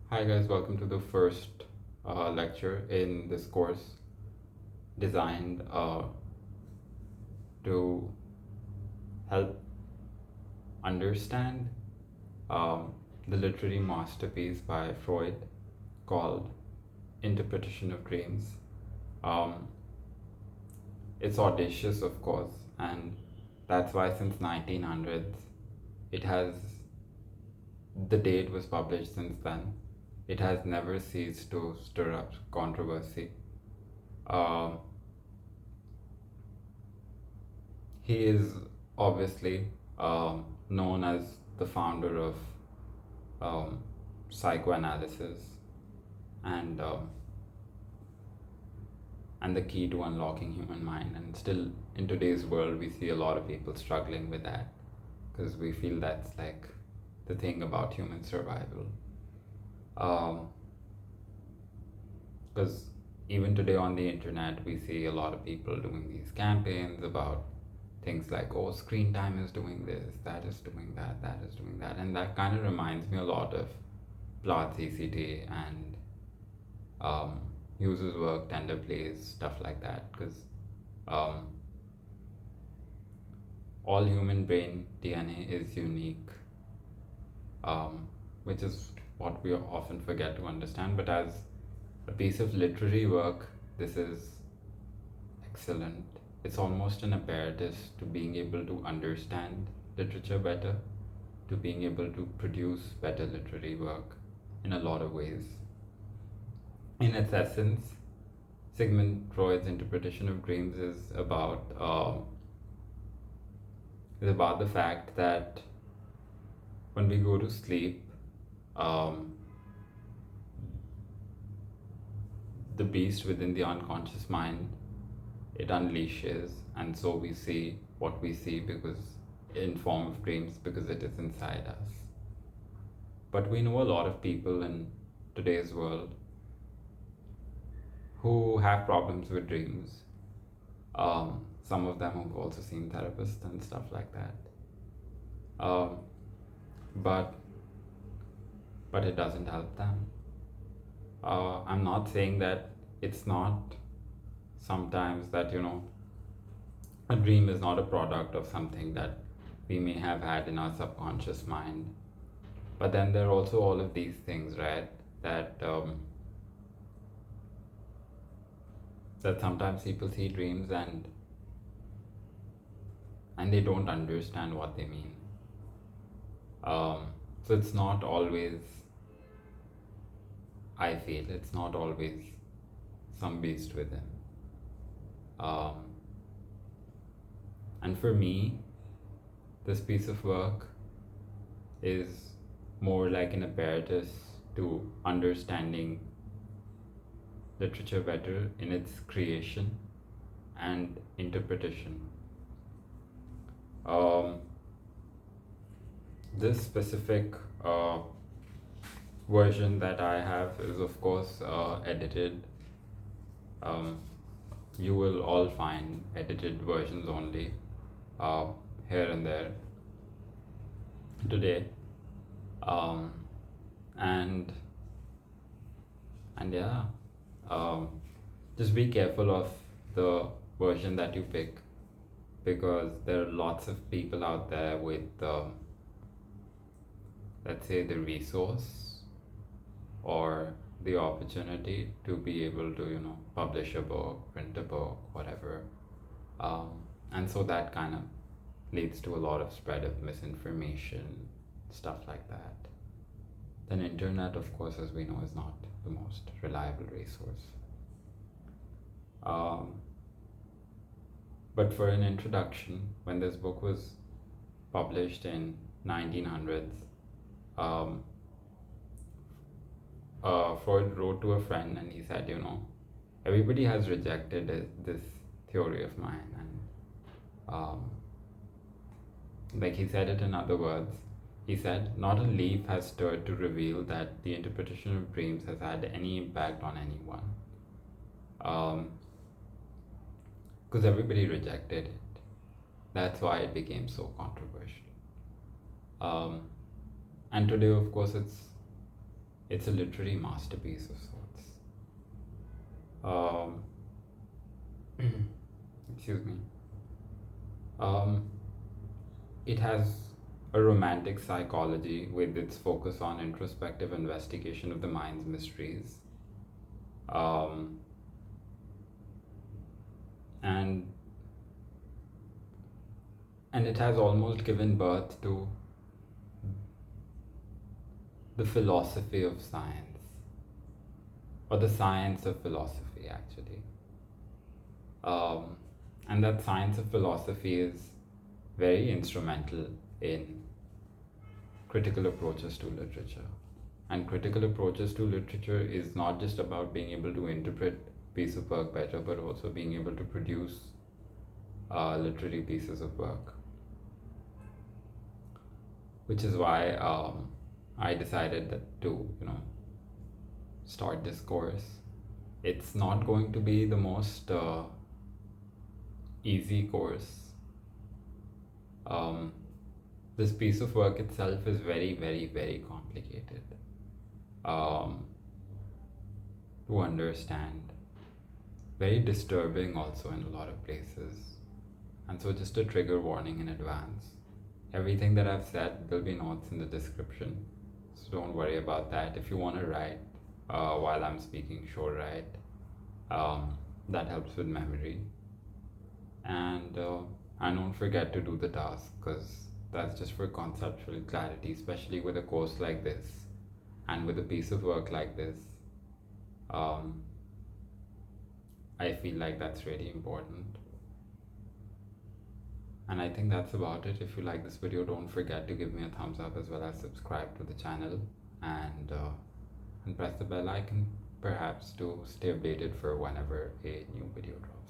Hi guys, welcome to the first lecture in this course designed to help understand um, the literary masterpiece by Freud called Interpretation of Dreams. Um, it's audacious, of course, and that's why since 1900s it has the day it was published since then, it has never ceased to stir up controversy. Um, he is obviously known as the founder of um, psychoanalysis and and the key to unlocking human mind. And still, in today's world, we see a lot of people struggling with that because we feel that's like the thing about human survival. Because even today on the internet, we see a lot of people doing these campaigns about things like, oh, screen time is doing this, that is doing that, that is doing that. And that kind of reminds me a lot of Plot CCT and um, User's work, Tender Plays, stuff like that. Because um, all human brain DNA is unique, which is what we often forget to understand. But as a piece of literary work, this is excellent. It's almost an apparatus to being able to understand literature better, to being able to produce better literary work in a lot of ways. In its essence, Sigmund Freud's interpretation of dreams is about the fact that when we go to sleep, um, the beast within the unconscious mind, it unleashes, and so we see what we see because in form of dreams, because it is inside us. But we know a lot of people in today's world who have problems with dreams. Some of them have also seen therapists and stuff like that. Um, but but it doesn't help them. I'm not saying that it's not sometimes that a dream is not a product of something that we may have had in our subconscious mind. But then there are also all of these things, right? That sometimes people see dreams and they don't understand what they mean. So it's not always, I feel, it's not always some beast within. Um, and for me, this piece of work is more like an apparatus to understanding literature better in its creation and interpretation. This specific version that I have is, of course, edited. You will all find edited versions only here and there today. Um, and and yeah, just be careful of the version that you pick, because there are lots of people out there with let's say the resource or the opportunity to be able to publish a book, print a book, whatever. And so that kind of leads to a lot of spread of misinformation, stuff like that. Then internet, of course, as we know, is not the most reliable resource. But for an introduction, when this book was published in 1900s, Freud wrote to a friend and he said, everybody has rejected this theory of mine, and like he said it in other words, he said, not a leaf has stirred to reveal that the interpretation of dreams has had any impact on anyone. Because everybody rejected it. That's why it became so controversial. And today, of course, It's a literary masterpiece of sorts. Um, excuse me. Um, it has a romantic psychology with its focus on introspective investigation of the mind's mysteries. Um, and and it has almost given birth to the philosophy of science, or the science of philosophy, actually. Um, and that science of philosophy is very instrumental in critical approaches to literature. And critical approaches to literature is not just about being able to interpret piece of work better, but also being able to produce literary pieces of work. Which is why I decided to, start this course. It's not going to be the most easy course. This piece of work itself is very, very, very complicated to understand. Very disturbing also in a lot of places. And so, just a trigger warning in advance. Everything that I've said, there'll be notes in the description. So, don't worry about that. If you want to write while I'm speaking, sure, write. That helps with memory. And don't forget to do the task, because that's just for conceptual clarity, especially with a course like this and with a piece of work like this. I feel like that's really important. And I think that's about it. If you like this video, don't forget to give me a thumbs up, as well as subscribe to the channel, and press the bell icon perhaps to stay updated for whenever a new video drops.